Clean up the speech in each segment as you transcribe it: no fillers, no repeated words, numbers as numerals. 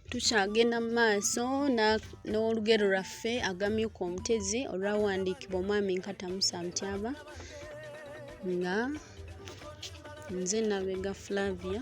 Tukyagenda mu maaso n'olugero lwaffe agamyuka omutezi olwawandiikibwa omwami Nkata Musa Mutyaba nga nze Nabega Flavia.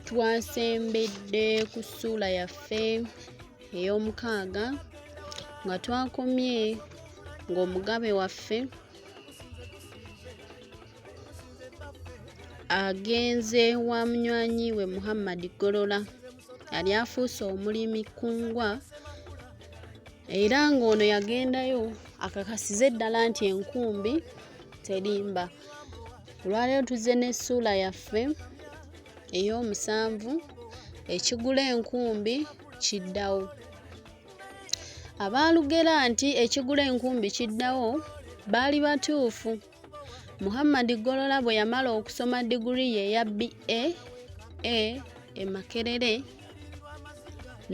Twasembedde ku ssuula yaffe ey'omukaaga nga twakomye ng'omugabe waffe agenze wa munywanyi we Muhammad Golola yali afuuse omulimi kkungwa era ng'ono yagendayo akakasize ddala nti enkumbi terimba. Olwaleero tuzze n'essuula yaffe ey'omusanvu ekigula enkumbi kiddawo. Abaalugera nti ekigula enkumbi kiddawo baali batuufu. Muhammad Golola bwe yamala okusoma diguli ye eya BA e Makerere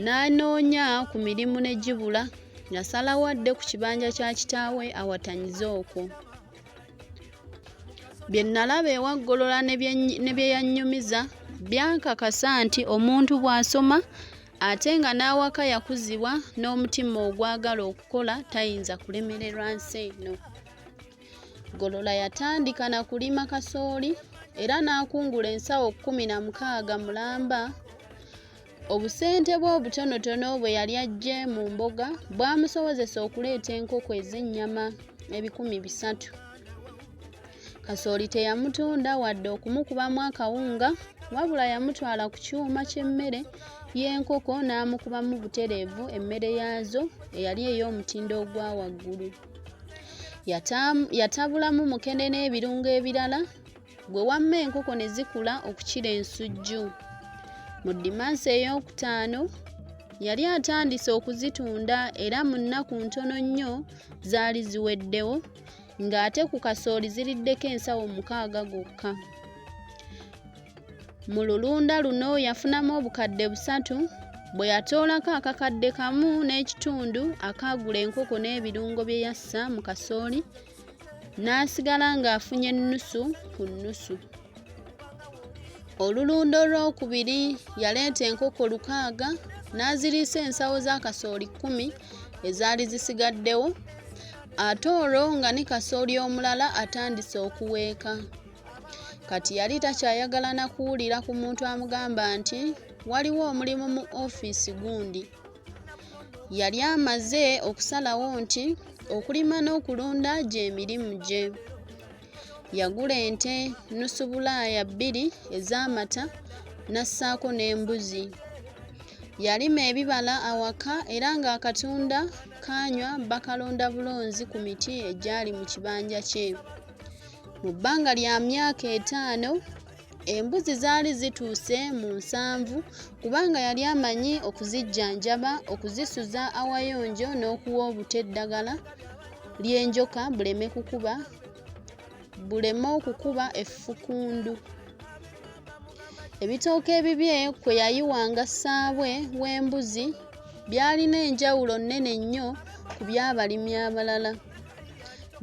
n'anoonya ku mirimu ne gibula, yasalawo adde ku kibanja kya kitaawe awatanyize okwo. Bye nalaba ewa Golola ne bye yannyumiza byankakasa nti omuntu bw'asoma ate nga n'awaka yakuzibwa n'omutima ogwagala okukola tayinza kulemererwa nsi eno. Golola yatandika na kulima kasooli era n'akungula ensawo 16 mulamba. Obusente bwe obutonotono bwe yali aggye mu mboga bwamusobozesa okuleeta enkoko ez'ennyama 300. Kasooli teyamutunda wadde okumukubamu akawunga, wabula yamutwala ku kyuma ky'emmere y'enkoko n'amukubamu butereevu emmere yaazo eyali ey'omutindo ogwa waggulu. Yatabulamu mukene n'ebirungo ebirala gwe wamma enkoko ne zikula okukira ensujju. Mu Ddimansi ey'okutaano yali atandise okuzitunda era mu nnaku ntono nnyo zaali ziweddewo ng'ate ku kasooli ziriddeko ensawo 6 gokka. Mu lulunda luno yafunamu obukadde 3 bwe yatoolako akakadde kamu n'ekitundu akaagula enkoko n'ebirungo bye yassa mu kasooli n'asigala ng'afunye ennusu ku nnusu. Olulunda olwokubiri yaleeta enkoko 600 n'aziriisa ensawo za kasooli 10 ezaali zisigaddewo, ate olwo nga ne kasooli omulala atandise okuweeka. Kati yali takyayagala na kuwulira ku muntu amugamba nti waliwo omulimu mu ofiisi gundi. Yali amaze okusalawo nti okulima n'okulunda gy'emirimu gye. Yagula ente nnusu bulaaya 2 ez'amata n'assaako n'embuzi. Yalima ebibala awaka era ng'akatunda kanywa bakalonda bulonzi ku miti egyali mu kibanja kye. Mu bbanga lya myaka 5 embuzi zaali zituuse mu 7 kubanga yali amanyi okuzijjanjaba, okuzisuza awayonjo n'okuwa obutta eddagala ly'enjoka buleme okukuba effukundu. Ebitooke ebibye kwe yayiwanga ssaabwe w'embuzi byalina enjawulo nnene nnyo ku by'abalimi abalala.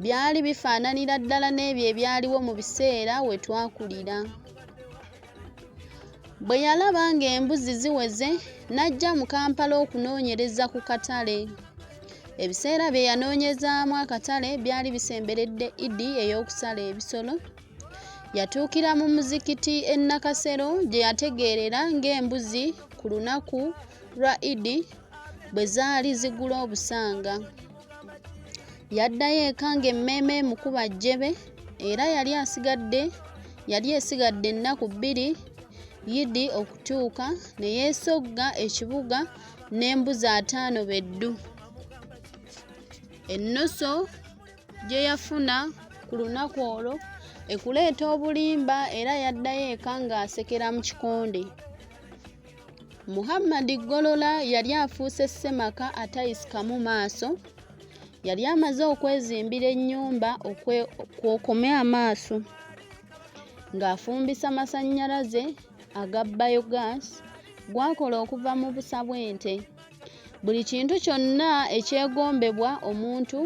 Byali bifaananira ddala n'ebyo ebyaliwo mu biseera we twakulira. Bwe yalaba ng'embuzi ziweze n'ajja mu Kampala okunoonyereza ku katale. Ebiseera bye yanoonyezaamu akatale byali bisemberedde Idi ey'okusala ebisolo. Yatuukira mu muzikiti e Nakasero gye yategeerera ng'embuzi ku lunaku lwa Idi bwe zaali zigula obusanga. Yaddayo eka ng'emmeeme emukuba jjebe era yali esigadde ennaku 2 Idi okutuuka ne yeesogga ekibuga n'embuzi 5 beddu. Ennoso gye yafuna ku lunaku olwo ekuleeta obulimba era yaddayo eka ng'asekera mu kikonde. Muhammad Golola yali afuuse ssemaka atayisikamu maaso. Yali amaze okwezimbira ennyumba kw'okome amaaso ng'afumbisa masannyalaze aga biogas gwakola okuva mu busa bw'ente. Buli kintu kyonna ekyegombebwa omuntu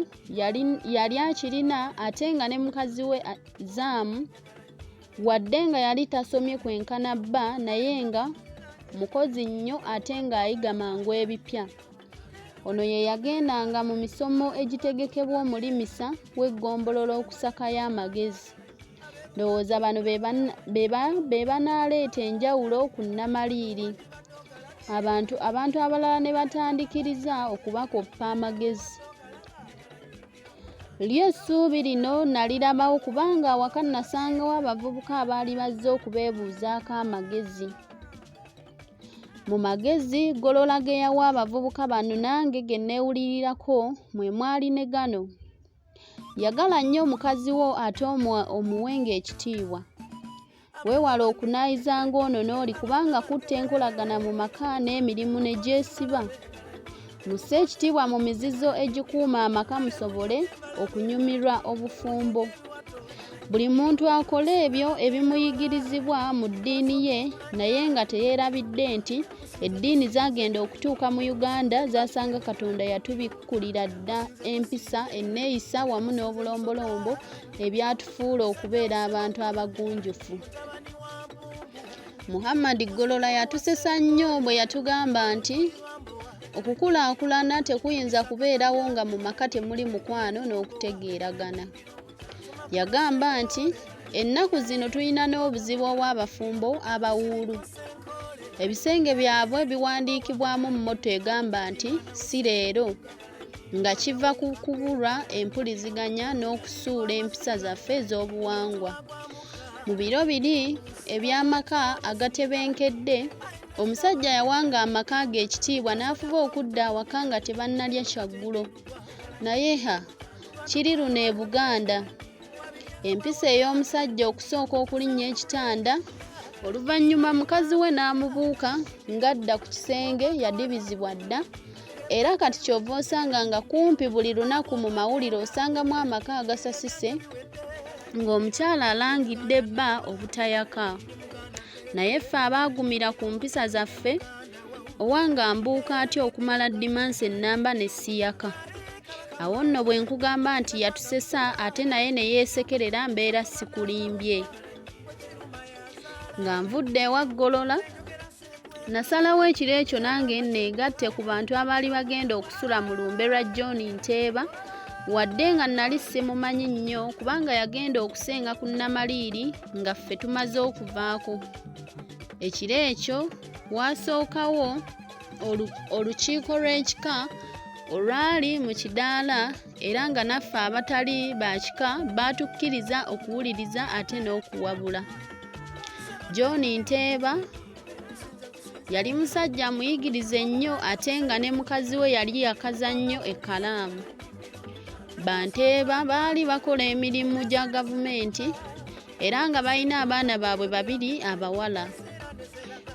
yali akirina ate nga ne mukazi we Zaamu wadde nga yali tasomye kwenkana bba naye nga mukozi nnyo ate ng'ayiga mangu ebipya. Ono ye yagendanga mu misomo egitegekebwa omulimisa w'eggombolola okusakayo amagezi. Ndowooza bano be banaaleeta enjawulo ku nnamaliiri. Abantu abalala ne batandikiriza okubakoppa amagezi. Lyo essuubi lino nalirabawo kubanga awaka nasangawo abavubuka abaali bazze okubeebuuzaako amagezi. Mu magezi Golola ge yawa abavubuka bano nange ge neewulirirako mwe mwali ne gano. Yagala nnyo mukazi wo ate omuwenga ekitiibwa. Weewala okunaayizanga ono n'oli kubanga kutta enkolagana mu maka n'emirimu ne gyesiba. Musse ekitiibwa mu mizizo egikuuma amaka musobole okunyumirwa obufumbo. Buli muntu akola ebyo ebimuyigirizibwa mu ddiini ye naye nga teyeerabidde nti eddiini zaagenda okutuuka mu Uganda zaasanga Katonda yatubikkulira dda empisa, enneeyisa wamu n'obulombolombo ebyatufuula okubeera abantu abagunjufu. Muhammad Golola yatusesa nnyo bwe yatugamba nti okukulaakulana tekuyinza kubeerawo nga mu maka temuli mukwano n'okutegeeragana. Yagamba nti ennaku zino tulina n'obuzibu obw'abafumbo abawuulu. Ebisenge byabwe biwandiikibwamu mmoto egamba nti si leero, nga kiva ku kubulwa empuliziganya n'okusuula empisa zaffe ez'obuwangwa. Mu biro biri eby'amaka agatebenkedde, omusajja yawanga amaka ge ekitiibwa n'afuba okudda awaka nga tebannalya kyaggulo. Naye kiri luno e Buganda. Empisa ey'omusajja okusooka okulinnya ekitanda, oluvannyuma mukazi we n'amubuuka ng'adda ku kisenge yadibizibwa dda, era kati kyova osanga nga kumpi buli lunaku mu mawulire osangamu amaka agasasise ng'omukyala alangidde bba obutayaka. Naye ffe abaagumira ku mpisa zaffe, owange ambuuka atya okumala ddimansi ennamba ne siyaka. Awo nno bwe nkugamba nti yatusesa ate naye ne yeesekerera mbeera sikulimbye. Nga nvudde ewa Golola, nasalawo ekiro ekyo nange nneegatte ku bantu abaali bagenda okusula mu lumbe lwa John Nteeba, wadde nga nali simumanyi nnyo kubanga yagenda okusenga ku nnamaliiri nga ffe tumaze okuvaako. Ekiro ekyo waasookawo olukiiko lw'ekika olwali mu kidaala, era nga naffe abatali ba kika baatukkiriza okuwuliriza ate n'okuwabula. John Nteeba yali musajja muyigirize nnyo ate nga ne mukazi we yali yakaza nnyo ekkalaamu. Banteeba baali bakola emirimu gya gavumenti era nga balina abaana baabwe babiri abawala.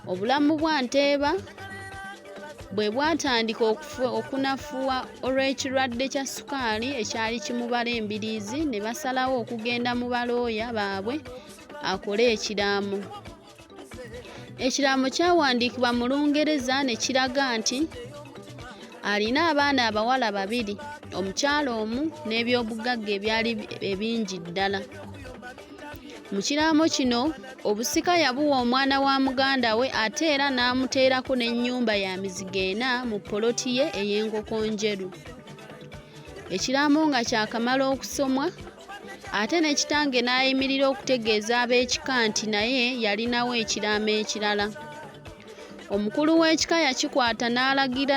Obulamu bwa Nteeba bwe bwatandika okunafuwa olw'ekirwadde kya sukaali ekyali kimubala embiriizi, ne basalawo okugenda mu balooya baabwe akole ekiraamo. Ekiraamo kyawandiikibwa mu Lungereza ne kiraga nti alina abaana abawala babiri, omukyala omu n'ebyobugagga ebyali ebingi ddala. Mu kiraamo kino obusika yabuwa omwana wa muganda we ate era n'amuteerako n'ennyumba ya mizigo 4 mu poloti ye ey'enkoko njeru. Ekiraamo nga kyakamala okusomwa, ate ne kitange n'ayimirira okutegeeza ab'ekika nti naye yalinawo ekiraamo ekirala. Omukulu w'ekika yakikwata n'alagira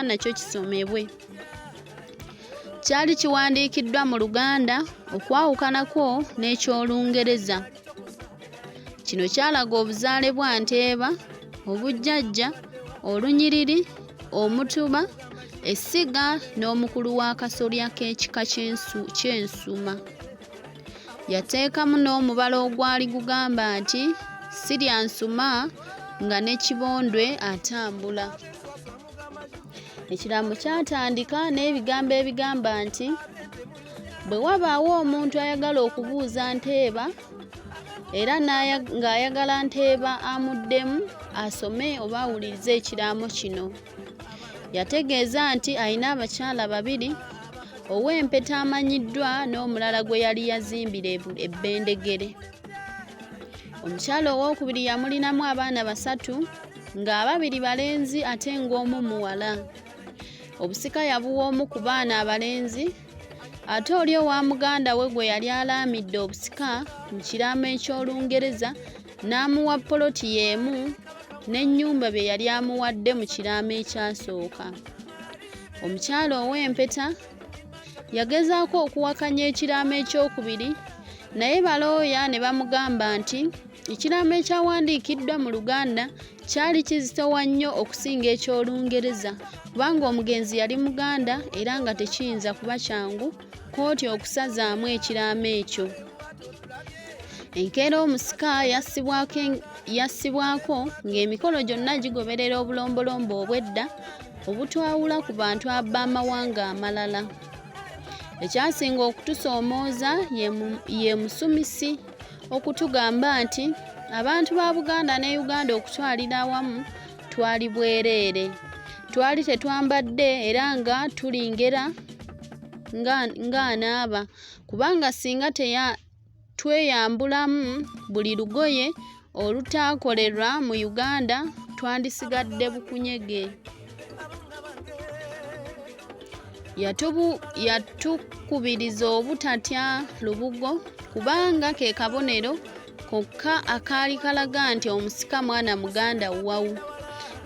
nakyo kisomebwe. Kyali kiwandiikiddwa mu Luganda okwawukanako n'eky'Olungereza. Kino kyalaga obuzaale bwa Nteeba, obujjajja, olunyiriri, omutuba, essiga n'omukulu w'akasolya k'ekika ky'Ensuma. Yateekamu n'omubala ogwali gugamba nti sirya nsuma nga ne Kibondwe atambula. Ekiraamo kyatandika n'ebigambo ebigamba nti bwe wabaawo omuntu ayagala okubuuza Nteeba era ng'ayagala Nteeba amuddemu asome oba awulirize ekiraamo kino. Yategeeza nti alina abakyala babiri, ow'empeta amanyiddwa n'omulala gwe yali yazimbira ebbendegere. Omukyala owookubiri yamulinamu abaana 3 ng'ababiri balenzi ate ng'omu muwala. Obusika yabuwa omu ku baana abalenzi ate oli owa muganda we gwe yali alaamidde obusika mu kiraamo eky'Olungereza n'amuwa poloti y'emu n'ennyumba bye yali amuwadde mu kiraamo ekyasooka. Omukyala ow'empeta yagezaako okuwakanya ekiraamo ekyokubiri naye balooya ne bamugamba nti ekiraamo ekyawandiikiddwa mu Luganda kyali kizitowa nnyo okusinga eky'Olungereza kubanga omugenzi yali Muganda era nga tekiyinza kuba kyangu kkooti okusazaamu ekiraamo ekyo. Enkeera omusika yassibwako ng'emikolo gyonna gigoberera obulombolombo obw'edda obutwawula ku bantu abba amawanga amalala. Ekyasinga okutusoomooza ye Musumisi okutugamba nti abantu ba Buganda ne Uganda okutwalira awamu twali bwereere. Twali tetwambadde era nga tulingera ng'anaaba kubanga singa tweyambulamu buli lugoye olutaakolerwa mu Uganda twandisigadde bukunyege. Yatukubiriza obutatya lubugo kubanga ke kabonero kokka akaali kalaga nti omusika mwana Muganda wawu.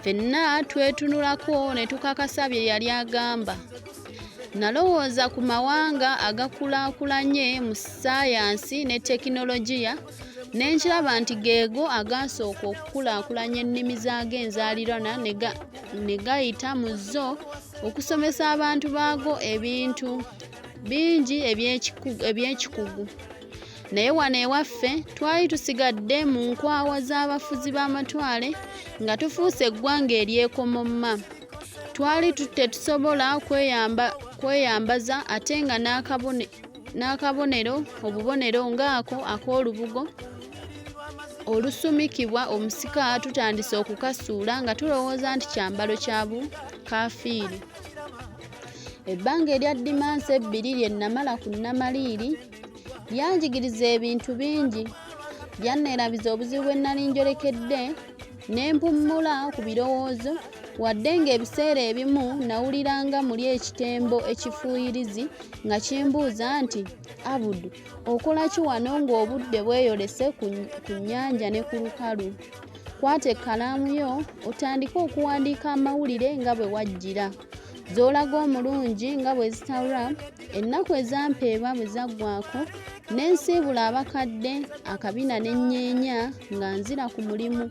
Ffenna twetunulako ne tukakasa bye yali agamba. Nalowooza ku mawanga agakulaakulanye mu ssaayansi ne tekinologiya ne nkiraba nti geego agaasooka okukulaakulanya ennimi zaago enzaaliranwa ne gayita mu zo okusomesa abantu baago ebintu bingi eby'ekikugu. Naye wano ewaffe twali tusigadde mu nkwawa z'abafuzi b'amatwale nga tufuuse eggwanga ery'ekomomma. Twali tetusobola kweyambaza ate nga obubonero ng'ako ak'olubugo olusumikibwa omusika tutandise okukasuula nga tulowooza nti kyambalo kya bukaafiiri. Ebbanga erya Dimansi 2 lye namala ku Namaliiri lyanjigiriza ebintu bingi. Byanneerabiza obuzibu bwe nnali njolekedde ne mpummula ku birowoozo wadde ng'ebiseera ebimu nawuliranga muli ekitembo ekifuuyirizi nga kimbuuza nti Abudu okola ki wano ng'obudde bweyolese ku nnyanja ne ku lukalu? Kwata ekkalaamu yo otandike okuwandiika amawulire nga bwe wajjira. Z'olaga omulungi nga bwe zitabula, ennaku ezampeebwa bwe zaggwaako ne nsiibula abakadde akabina ne nnyeenya nga nzira ku mulimu.